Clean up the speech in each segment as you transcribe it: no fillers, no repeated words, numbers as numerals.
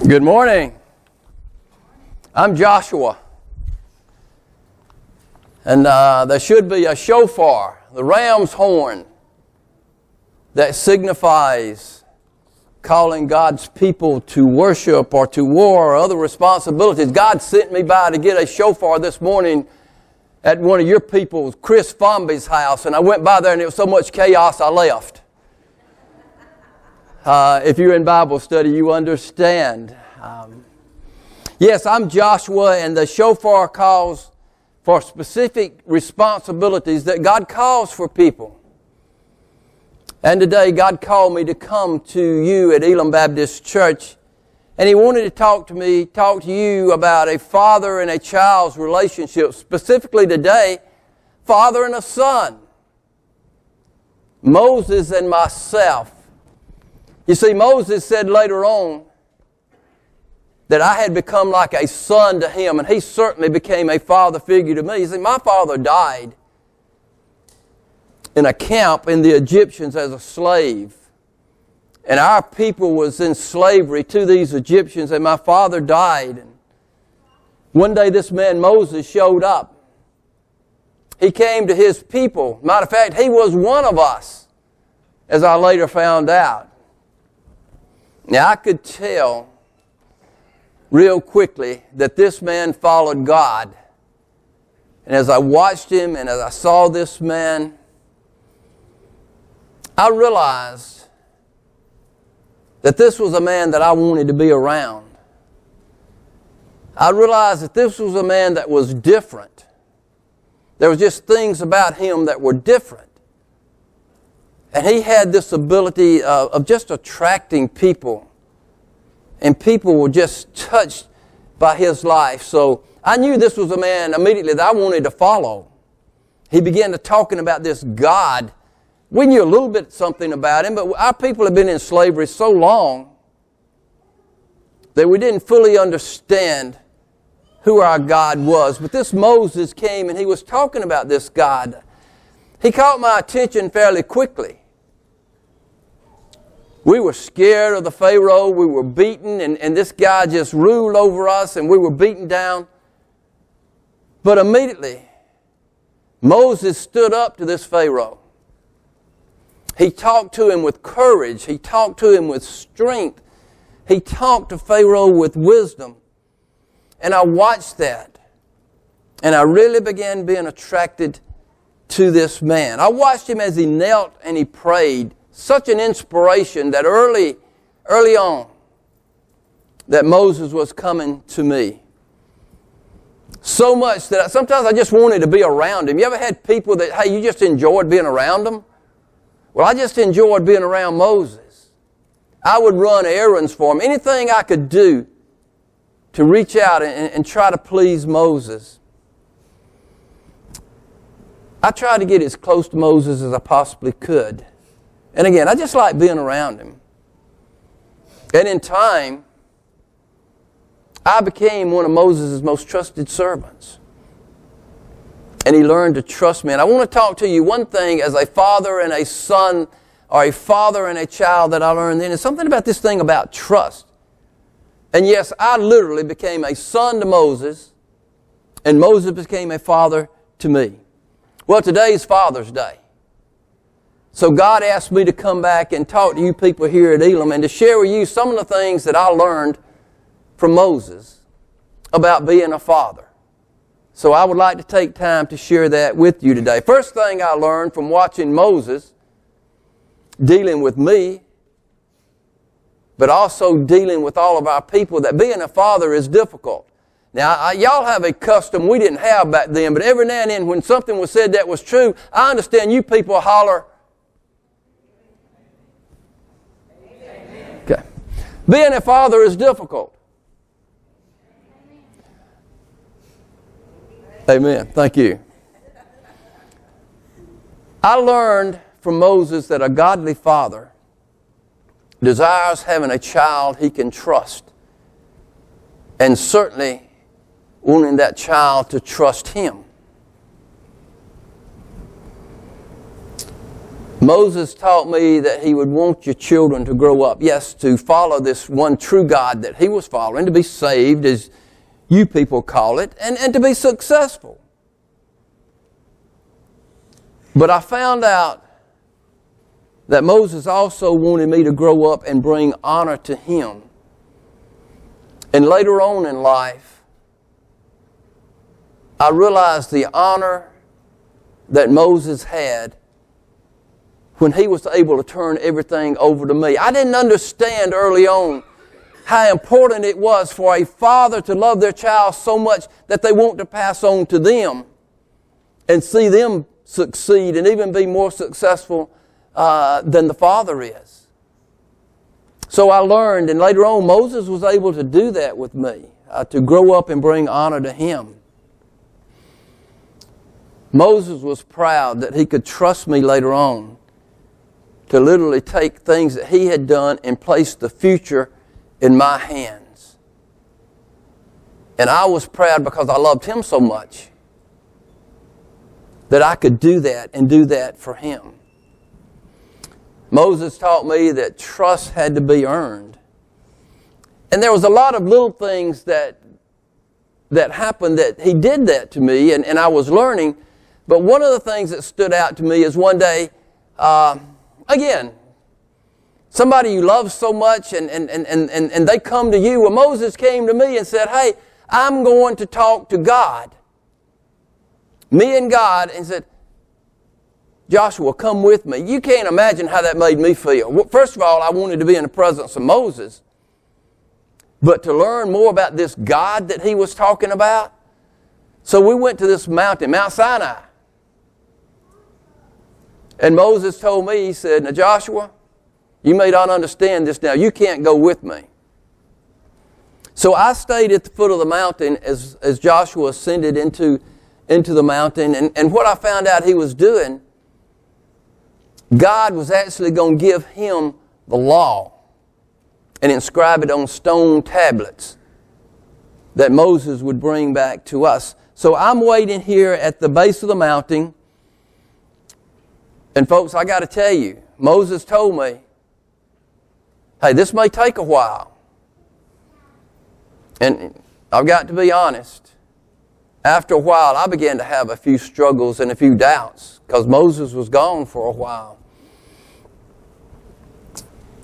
Good morning. I'm Joshua. And there should be a shofar, the ram's horn, that signifies calling God's people to worship or to war or other responsibilities. God sent me by to get a shofar this morning at one of your people's, Chris Fomby's house, and I went by there and it was so much chaos I left. If you're in Bible study, you understand. Yes, I'm Joshua, and the shofar calls for specific responsibilities that God calls for people. And today, God called me to come to you at Elam Baptist Church, and He wanted to talk to you about a father and a child's relationship, specifically today, father and a son, Moses and myself. You see, Moses said later on that I had become like a son to him, and he certainly became a father figure to me. You see, my father died in a camp in the Egyptians as a slave. And our people was in slavery to these Egyptians, and my father died. And one day this man Moses showed up. He came to his people. Matter of fact, he was one of us, as I later found out. Now, I could tell real quickly that this man followed God. And as I watched him and as I saw this man, I realized that this was a man that I wanted to be around. I realized that this was a man that was different. There were just things about him that were different. And he had this ability of just attracting people. And people were just touched by his life. So I knew this was a man immediately that I wanted to follow. He began to talking about this God. We knew a little bit something about him, but our people have been in slavery so long that we didn't fully understand who our God was. But this Moses came and he was talking about this God. He caught my attention fairly quickly. We were scared of the Pharaoh. We were beaten, and this guy just ruled over us, and we were beaten down. But immediately, Moses stood up to this Pharaoh. He talked to him with courage. He talked to him with strength. He talked to Pharaoh with wisdom. And I watched that. And I really began being attracted to this man. I watched him as he knelt and he prayed. Such an inspiration that early on, that Moses was coming to me. So much that sometimes I just wanted to be around him. You ever had people that, hey, you just enjoyed being around them? Well, I just enjoyed being around Moses. I would run errands for him. Anything I could do to reach out and try to please Moses. I tried to get as close to Moses as I possibly could. And again, I just like being around him. And in time, I became one of Moses' most trusted servants. And he learned to trust me. And I want to talk to you one thing as a father and a son, or a father and a child, that I learned then. It's something about this thing about trust. And yes, I literally became a son to Moses, and Moses became a father to me. Well, today's Father's Day. So God asked me to come back and talk to you people here at Elam and to share with you some of the things that I learned from Moses about being a father. So I would like to take time to share that with you today. First thing I learned from watching Moses dealing with me, but also dealing with all of our people, that being a father is difficult. Now, y'all have a custom we didn't have back then, but every now and then when something was said that was true, I understand you people holler, okay. Being a father is difficult. Amen. Thank you. I learned from Moses that a godly father desires having a child he can trust, and certainly wanting that child to trust him. Moses taught me that he would want your children to grow up, yes, to follow this one true God that he was following, to be saved, as you people call it, and to be successful. But I found out that Moses also wanted me to grow up and bring honor to him. And later on in life, I realized the honor that Moses had when he was able to turn everything over to me. I didn't understand early on how important it was for a father to love their child so much that they want to pass on to them and see them succeed and even be more successful than the father is. So I learned, and later on Moses was able to do that with me, to grow up and bring honor to him. Moses was proud that he could trust me later on to literally take things that he had done and place the future in my hands. And I was proud because I loved him so much that I could do that and do that for him. Moses taught me that trust had to be earned. And there was a lot of little things that happened that he did that to me, and I was learning. But one of the things that stood out to me is one day, again, somebody you love so much and they come to you. Well, Moses came to me and said, hey, I'm going to talk to God. Me and God, and said, Joshua, come with me. You can't imagine how that made me feel. Well, first of all, I wanted to be in the presence of Moses. But to learn more about this God that he was talking about. So we went to this mountain, Mount Sinai. And Moses told me, he said, now Joshua, you may not understand this now. You can't go with me. So I stayed at the foot of the mountain as Joshua ascended into the mountain. And what I found out he was doing, God was actually going to give him the law and inscribe it on stone tablets that Moses would bring back to us. So I'm waiting here at the base of the mountain. And folks, I got to tell you, Moses told me, hey, this may take a while. And I've got to be honest. After a while, I began to have a few struggles and a few doubts because Moses was gone for a while.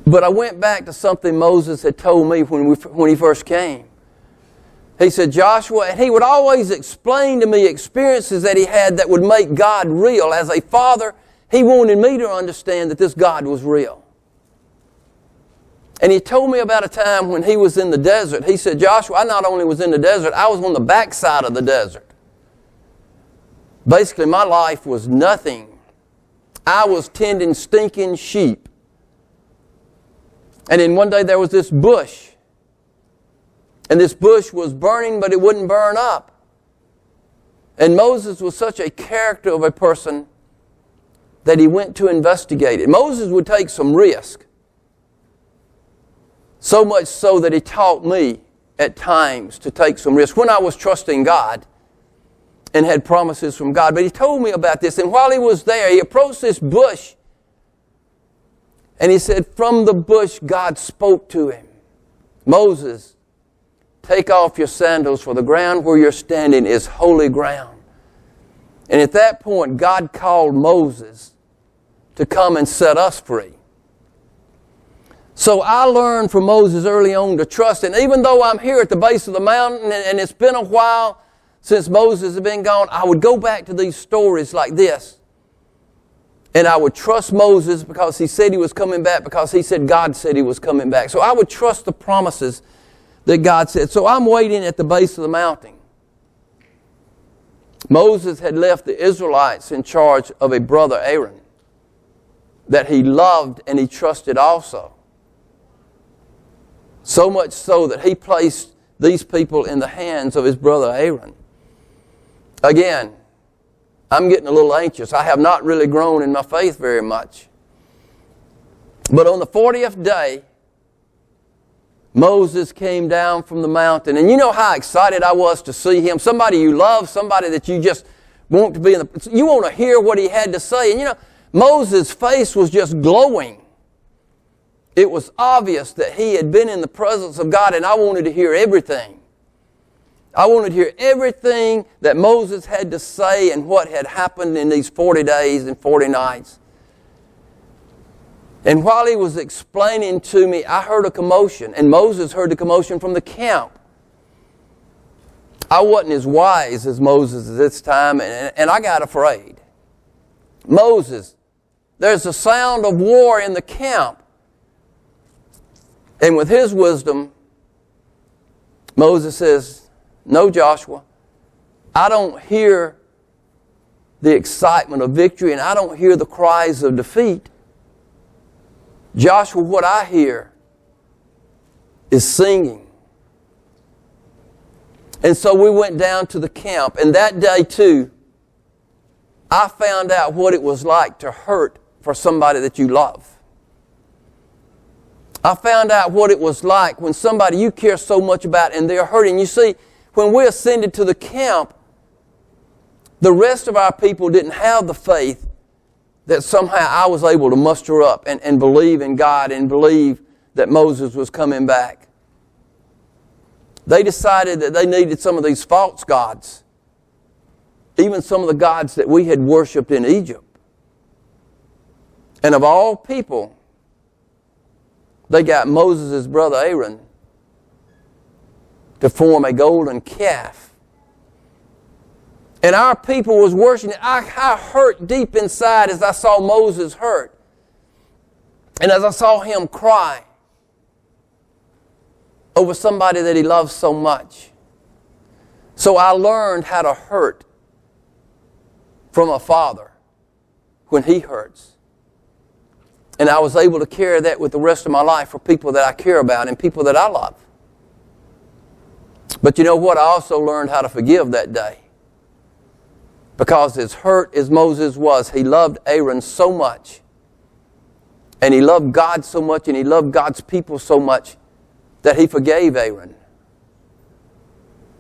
But I went back to something Moses had told me when he first came. He said, Joshua, and he would always explain to me experiences that he had that would make God real. As a father, he wanted me to understand that this God was real. And he told me about a time when he was in the desert. He said, Joshua, I not only was in the desert, I was on the backside of the desert. Basically, my life was nothing. I was tending stinking sheep. And then one day there was this bush. And this bush was burning, but it wouldn't burn up. And Moses was such a character of a person that he went to investigate it. Moses would take some risk. So much so that he taught me at times to take some risk when I was trusting God and had promises from God. But he told me about this. And while he was there, he approached this bush. And he said, from the bush, God spoke to him. Moses, take off your sandals, for the ground where you're standing is holy ground. And at that point, God called Moses to come and set us free. So I learned from Moses early on to trust. And even though I'm here at the base of the mountain and it's been a while since Moses had been gone, I would go back to these stories like this. And I would trust Moses because he said he was coming back, because he said God said he was coming back. So I would trust the promises that God said. So I'm waiting at the base of the mountain. Moses had left the Israelites in charge of a brother Aaron that he loved and he trusted also. So much so that he placed these people in the hands of his brother Aaron. Again, I'm getting a little anxious. I have not really grown in my faith very much. But on the 40th day, Moses came down from the mountain. And you know how excited I was to see him. Somebody you love, somebody that you just want to be in the... You want to hear what he had to say. And you know, Moses' face was just glowing. It was obvious that he had been in the presence of God, and I wanted to hear everything. I wanted to hear everything that Moses had to say and what had happened in these 40 days and 40 nights. And while he was explaining to me, I heard a commotion, and Moses heard the commotion from the camp. I wasn't as wise as Moses at this time, and I got afraid. Moses, there's a sound of war in the camp. And with his wisdom, Moses says, no, Joshua, I don't hear the excitement of victory, and I don't hear the cries of defeat. Joshua, what I hear is singing. And so we went down to the camp, and that day too, I found out what it was like to hurt for somebody that you love. I found out what it was like when somebody you care so much about and they're hurting. You see, when we ascended to the camp, the rest of our people didn't have the faith that somehow I was able to muster up and believe in God and believe that Moses was coming back. They decided that they needed some of these false gods, even some of the gods that we had worshipped in Egypt. And of all people, they got Moses' brother Aaron to form a golden calf. And our people was worshiping. I hurt deep inside as I saw Moses hurt. And as I saw him cry over somebody that he loved so much. So I learned how to hurt from a father when he hurts. And I was able to carry that with the rest of my life for people that I care about and people that I love. But you know what? I also learned how to forgive that day. Because as hurt as Moses was, he loved Aaron so much. And he loved God so much, and he loved God's people so much that he forgave Aaron.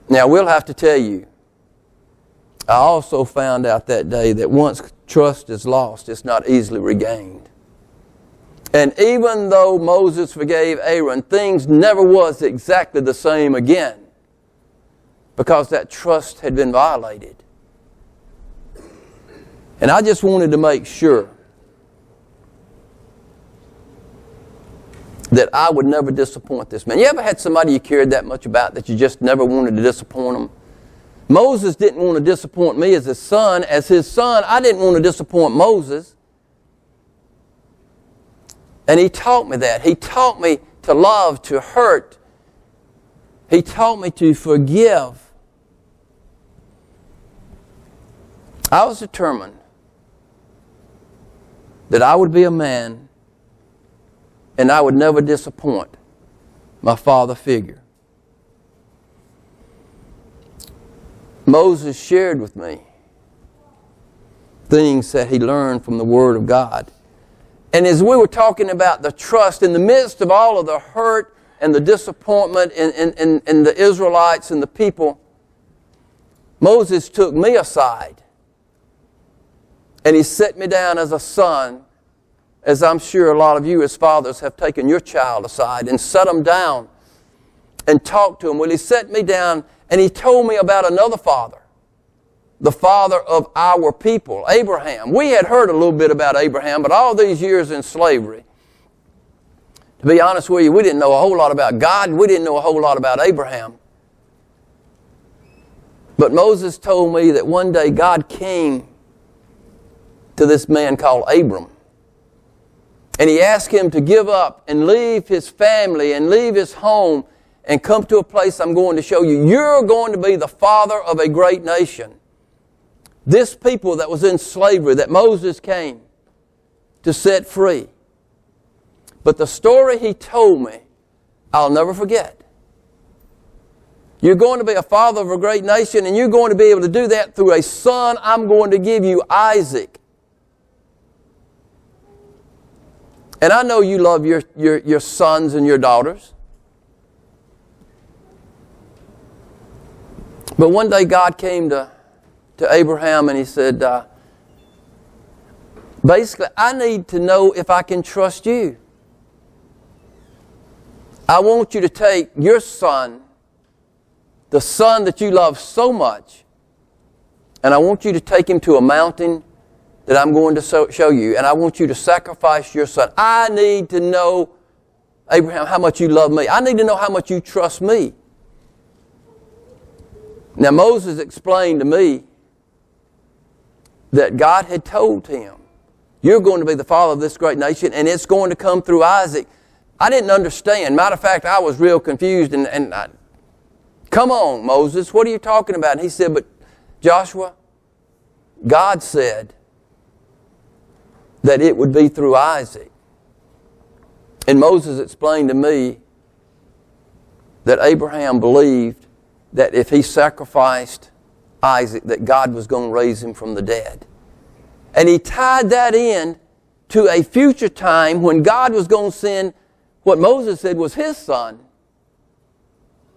Now, we'll have to tell you, I also found out that day that once trust is lost, it's not easily regained. And even though Moses forgave Aaron, things never was exactly the same again because that trust had been violated. And I just wanted to make sure that I would never disappoint this man. You ever had somebody you cared that much about that you just never wanted to disappoint them? Moses didn't want to disappoint me as his son. As his son, I didn't want to disappoint Moses. And he taught me that. He taught me to love, to hurt. He taught me to forgive. I was determined that I would be a man and I would never disappoint my father figure. Moses shared with me things that he learned from the Word of God. And as we were talking about the trust, in the midst of all of the hurt and the disappointment in the Israelites and the people, Moses took me aside and he set me down as a son, as I'm sure a lot of you as fathers have taken your child aside and set him down and talked to him. Well, he set me down and he told me about another father, the father of our people, Abraham. We had heard a little bit about Abraham, but all these years in slavery, to be honest with you, we didn't know a whole lot about God. We didn't know a whole lot about Abraham. But Moses told me that one day God came to this man called Abram. And he asked him to give up and leave his family and leave his home and come to a place I'm going to show you. You're going to be the father of a great nation. This people that was in slavery, that Moses came to set free. But the story he told me, I'll never forget. You're going to be a father of a great nation, and you're going to be able to do that through a son I'm going to give you, Isaac. And I know you love your sons and your daughters. But one day God came to Abraham and he said, Basically, I need to know if I can trust you. I want you to take your son, the son that you love so much, and I want you to take him to a mountain that I'm going to show you, and I want you to sacrifice your son. I need to know, Abraham, how much you love me. I need to know how much you trust me. Now, Moses explained to me that God had told him, you're going to be the father of this great nation, and it's going to come through Isaac. I didn't understand. Matter of fact, I was real confused, come on, Moses, what are you talking about? And he said, but Joshua, God said that it would be through Isaac. And Moses explained to me that Abraham believed that if he sacrificed Isaac, that God was going to raise him from the dead. And he tied that in to a future time when God was going to send what Moses said was his son